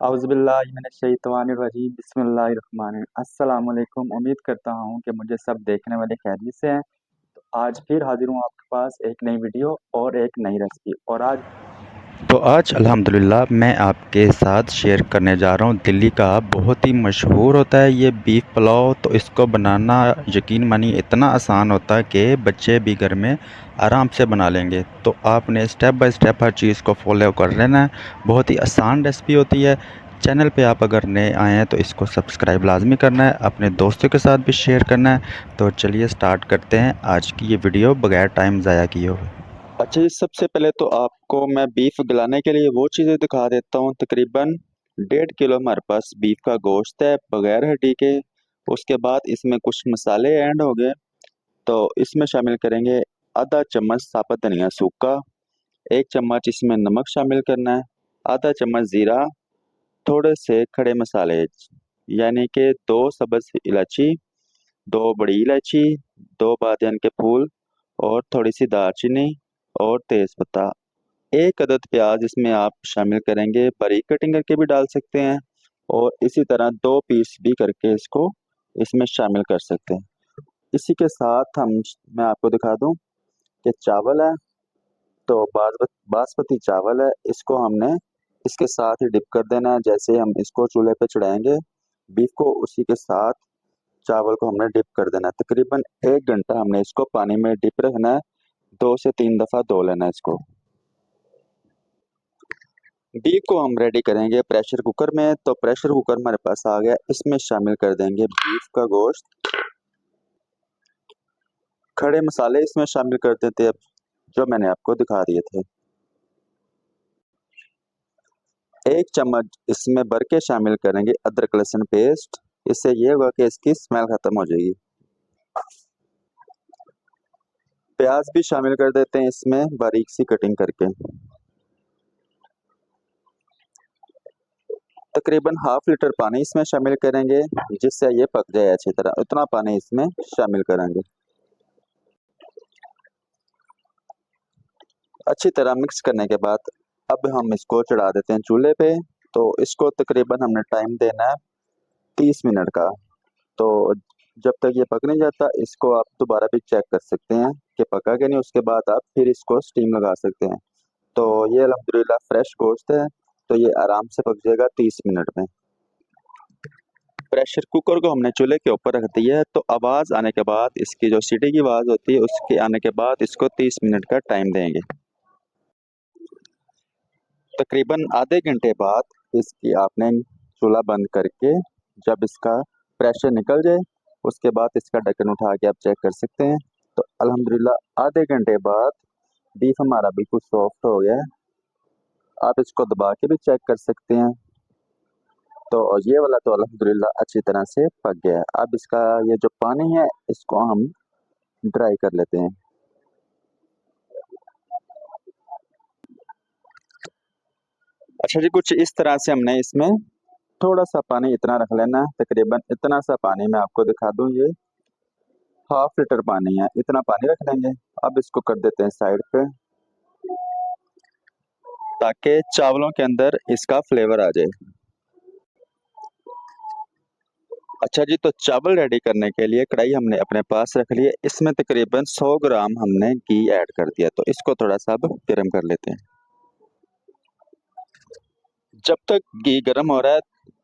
औज़ुबिल्लाहिमिनश्शैतानिर्रजीम बिस्मिल्लाहिर्रहमानिर्रहीम अस्सलाम वालेकुम। उम्मीद करता हूँ कि मुझे सब देखने वाले खैरियत से हैं। तो आज फिर हाजिर हूँ आपके पास एक नई वीडियो और एक नई रेसिपी। आज अल्हम्दुलिल्लाह मैं आपके साथ शेयर करने जा रहा हूँ दिल्ली का बहुत ही मशहूर होता है ये बीफ पुलाव। तो इसको बनाना यकीन मानिए इतना आसान होता है कि बच्चे भी घर में आराम से बना लेंगे। तो आपने स्टेप बाय स्टेप हर चीज़ को फॉलो कर लेना है। बहुत ही आसान रेसिपी होती है। चैनल पे आप अगर नए आए हैं तो इसको सब्सक्राइब लाजमी करना है, अपने दोस्तों के साथ भी शेयर करना है। तो चलिए स्टार्ट करते हैं आज की ये वीडियो बगैर टाइम ज़ाया किए हुए। अच्छा जी, सबसे पहले तो आपको मैं बीफ गलाने के लिए वो चीज़ें दिखा देता हूँ। तकरीबन 1.5 किलो हमारे पास बीफ का गोश्त है बगैर हड्डी के। उसके बाद इसमें कुछ मसाले ऐड हो गए। तो इसमें शामिल करेंगे आधा चम्मच साबुत धनिया सूखा, 1 चम्मच इसमें नमक शामिल करना है, आधा चम्मच ज़ीरा, थोड़े से खड़े मसाले यानी कि 2 सब्ज़ इलायची, 2 बड़ी इलायची, 2 बादियान के फूल और थोड़ी सी दालचीनी और तेज़पत्ता। 1 अदद प्याज इसमें आप शामिल करेंगे, बारीक कटिंग करके भी डाल सकते हैं और इसी तरह 2 पीस भी करके इसको इसमें शामिल कर सकते हैं। इसी के साथ मैं आपको दिखा दूं कि चावल है। तो बासमती चावल है, इसको हमने इसके साथ ही डिप कर देना है। जैसे हम इसको चूल्हे पे चढ़ाएंगे बीफ को, उसी के साथ चावल को हमने डिप कर देना है। तकरीबन 1 घंटा हमने इसको पानी में डिप रखना है, 2 से 3 दफ़ा धो लेना है इसको। बीफ को हम रेडी करेंगे प्रेशर कुकर में। तो प्रेशर कुकर हमारे पास आ गया, इसमें शामिल कर देंगे बीफ का गोश्त। खड़े मसाले इसमें शामिल कर देते हैं जो मैंने आपको दिखा दिए थे। 1 चम्मच इसमें भर के शामिल करेंगे अदरक लहसुन पेस्ट। इससे ये होगा कि इसकी स्मेल खत्म हो जाएगी। प्याज भी शामिल कर देते हैं इसमें बारीक सी कटिंग करके। तकरीबन हाफ लीटर पानी इसमें शामिल करेंगे जिससे ये पक जाए अच्छी तरह। उतना पानी इसमें शामिल करेंगे। अच्छी तरह मिक्स करने के बाद अब हम इसको चढ़ा देते हैं चूल्हे पे। तो इसको तकरीबन हमने टाइम देना है 30 मिनट का। तो जब तक ये पक नहीं जाता इसको आप दोबारा भी चेक कर सकते हैं कि पका कि नहीं। उसके बाद आप फिर इसको स्टीम लगा सकते हैं। तो ये अल्हम्दुलिल्लाह फ्रेश गोश्त है, तो ये आराम से पक जाएगा 30 मिनट में। प्रेशर कुकर को हमने चूल्हे के ऊपर रख दिया है। तो आवाज़ आने के बाद, इसकी जो सीटी की आवाज़ होती है उसके आने के बाद इसको 30 मिनट का टाइम देंगे। तकरीबन आधे घंटे बाद इसकी आपने चूल्हा बंद करके जब इसका प्रेशर निकल जाए उसके बाद इसका ढक्कन उठा के आप चेक कर सकते हैं। तो अल्हम्दुलिल्लाह आधे घंटे बाद बीफ हमारा बिल्कुल सॉफ्ट हो गया है। आप इसको दबा के भी चेक कर सकते हैं। तो ये वाला तो अल्हम्दुलिल्लाह अच्छी तरह से पक गया है। अब इसका ये जो पानी है इसको हम ड्राई कर लेते हैं। अच्छा जी, कुछ इस तरह से हमने इसमें थोड़ा सा पानी इतना रख लेना है। तकरीबन इतना सा पानी मैं आपको दिखा दूं, ये हाफ लीटर पानी है, इतना पानी रख लेंगे। अब इसको कर देते हैं साइड पे ताकि चावलों के अंदर इसका फ्लेवर आ जाए। अच्छा जी, तो चावल रेडी करने के लिए कढ़ाई हमने अपने पास रख ली है। इसमें तकरीबन 100 ग्राम हमने घी ऐड कर दिया। तो इसको थोड़ा सा अब गर्म कर लेते हैं। जब तक घी गर्म हो रहा है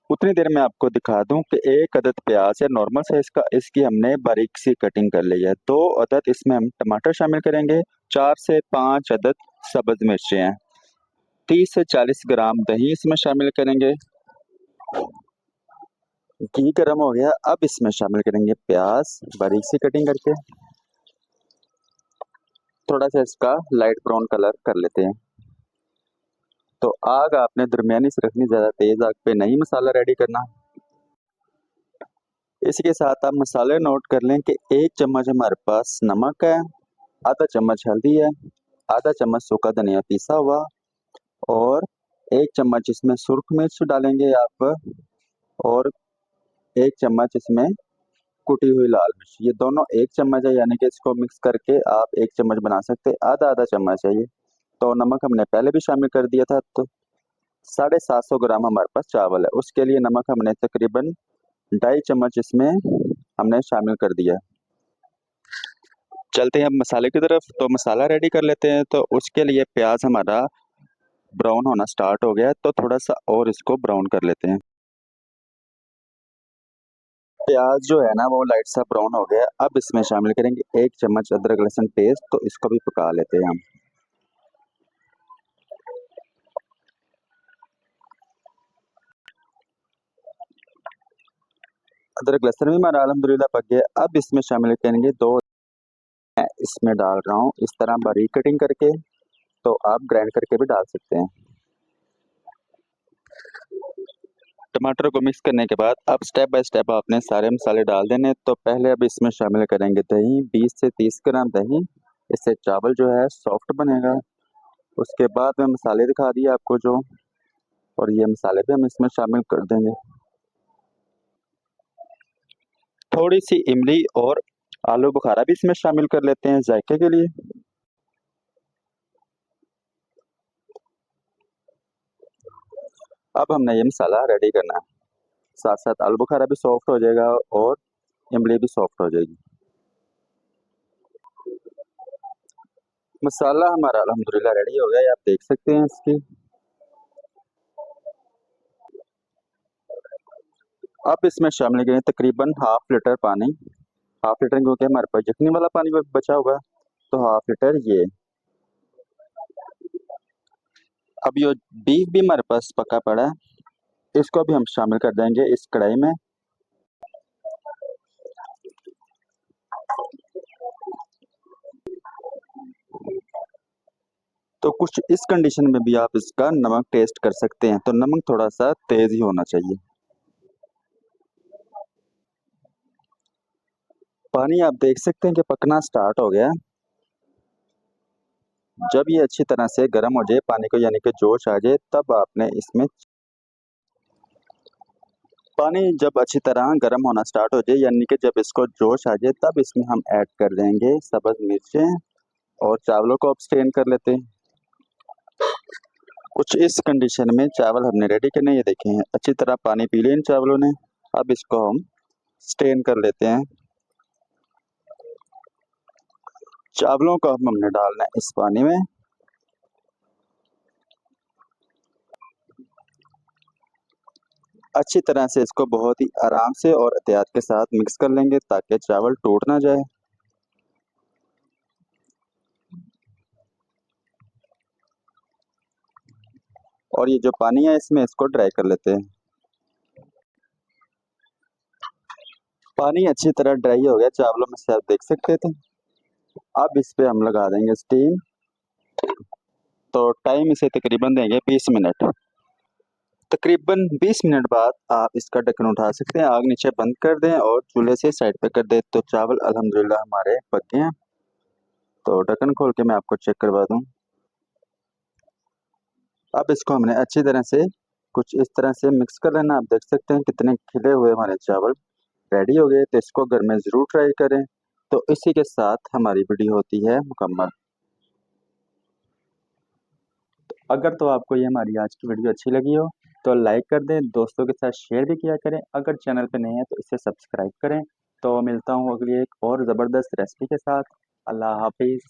उतनी देर में आपको दिखा दूं कि 1 अदद प्याज है नॉर्मल साइज का, इसकी हमने बारीक सी कटिंग कर ली है। 2 अदद इसमें हम टमाटर शामिल करेंगे, 4 से 5 अदद सब्ज मिर्चें हैं, 30 से 40 ग्राम दही इसमें शामिल करेंगे। घी गर्म हो गया, अब इसमें शामिल करेंगे प्याज बारीक सी कटिंग करके। थोड़ा सा इसका लाइट ब्राउन कलर कर लेते हैं। तो आग आपने दरमियानी से रखनी, ज्यादा तेज आग पे नहीं मसाला रेडी करना। इसी के साथ आप मसाले नोट कर लें कि 1 चम्मच हमारे पास नमक है, आधा चम्मच हल्दी है, आधा चम्मच सूखा धनिया पीसा हुआ और 1 चम्मच इसमें सुर्ख मिर्च डालेंगे आप, और 1 चम्मच इसमें कुटी हुई लाल मिर्च। ये दोनों 1 चम्मच है, यानी कि इसको मिक्स करके आप 1 चम्मच बना सकते हैं। आधा आधा चम्मच है ये। तो नमक हमने पहले भी शामिल कर दिया था। तो 750 ग्राम हमारे पास चावल है, उसके लिए नमक हमने तकरीबन 2.5 चम्मच इसमें हमने शामिल कर दिया। चलते हैं अब मसाले की तरफ। तो मसाला रेडी कर लेते हैं। तो उसके लिए प्याज हमारा ब्राउन होना स्टार्ट हो गया है, तो थोड़ा सा और इसको ब्राउन कर लेते हैं। प्याज जो है ना वो लाइट सा ब्राउन हो गया। अब इसमें शामिल करेंगे 1 चम्मच अदरक लहसुन पेस्ट, तो इसको भी पका लेते हैं हम। अदरक लहसुन भी हमारा अल्हम्दुलिल्लाह पक गया। अब इसमें शामिल करेंगे दो, इसमें डाल रहा हूँ इस तरह बारीक कटिंग करके, तो आप ग्राइंड करके भी डाल सकते हैं। टमाटर को मिक्स करने के बाद अब स्टेप बाय स्टेप आपने सारे मसाले डाल देने। तो पहले अब इसमें शामिल करेंगे दही, 20 से 30 ग्राम दही। इससे चावल जो है सॉफ्ट बनेगा। उसके बाद में मसाले दिखा दिए आपको जो, और ये मसाले भी हम इसमें शामिल कर देंगे। थोड़ी सी इमली और आलू बुखारा भी इसमें शामिल कर लेते हैं जायके के लिए। अब हमने ये मसाला रेडी करना है। साथ साथ आलू बुखारा भी सॉफ्ट हो जाएगा और इमली भी सॉफ्ट हो जाएगी। मसाला हमारा अल्हम्दुलिल्लाह रेडी हो गया है, आप देख सकते हैं इसकी। अब इसमें शामिल करें तकरीबन हाफ लीटर पानी। हाफ लीटर क्योंकि हमारे पास यखनी वाला पानी बचा होगा, तो हाफ लीटर ये। अब ये बीफ भी हमारे पास पका पड़ा है, इसको भी हम शामिल कर देंगे इस कढ़ाई में। तो कुछ इस कंडीशन में भी आप इसका नमक टेस्ट कर सकते हैं। तो नमक थोड़ा सा तेज ही होना चाहिए। पानी आप देख सकते हैं कि पकना स्टार्ट हो गया। जब ये अच्छी तरह से गर्म हो जाए पानी को, यानी कि जोश आ जाए, तब आपने इसमें पानी जब अच्छी तरह गर्म होना स्टार्ट हो जाए, यानी कि जब इसको जोश आ जाए, तब इसमें हम ऐड कर देंगे सब्ज मिर्चें और चावलों को अब स्ट्रेन कर लेते हैं। कुछ इस कंडीशन में चावल हमने रेडी करने, ये देखे हैं अच्छी तरह पानी पी लिया इन चावलों ने। अब इसको हम स्ट्रेन कर लेते हैं। चावलों को अब हमने डालना है इस पानी में। अच्छी तरह से इसको बहुत ही आराम से और एहतियात के साथ मिक्स कर लेंगे ताकि चावल टूट ना जाए। और ये जो पानी है इसमें इसको ड्राई कर लेते हैं। पानी अच्छी तरह ड्राई हो गया चावलों में से, आप देख सकते थे। अब इस पे हम लगा देंगे स्टीम। तो टाइम इसे तकरीबन देंगे 20 मिनट। तकरीबन 20 मिनट बाद आप इसका ढक्कन उठा सकते हैं, आग नीचे बंद कर दें और चूल्हे से साइड पे कर दें। तो चावल अल्हम्दुलिल्लाह हमारे पक गए हैं। तो ढक्कन खोल के मैं आपको चेक करवा दूं। अब इसको हमने अच्छी तरह से कुछ इस तरह से मिक्स कर लेना। आप देख सकते हैं कितने खिले हुए हमारे चावल रेडी हो गए। तो इसको घर में ज़रूर ट्राई करें। तो इसी के साथ हमारी वीडियो होती है मुकम्मल। अगर तो आपको ये हमारी आज की वीडियो अच्छी लगी हो तो लाइक कर दें, दोस्तों के साथ शेयर भी किया करें। अगर चैनल पे नए हैं तो इसे सब्सक्राइब करें। तो मिलता हूँ अगली एक और ज़बरदस्त रेसिपी के साथ। अल्लाह हाफिज़।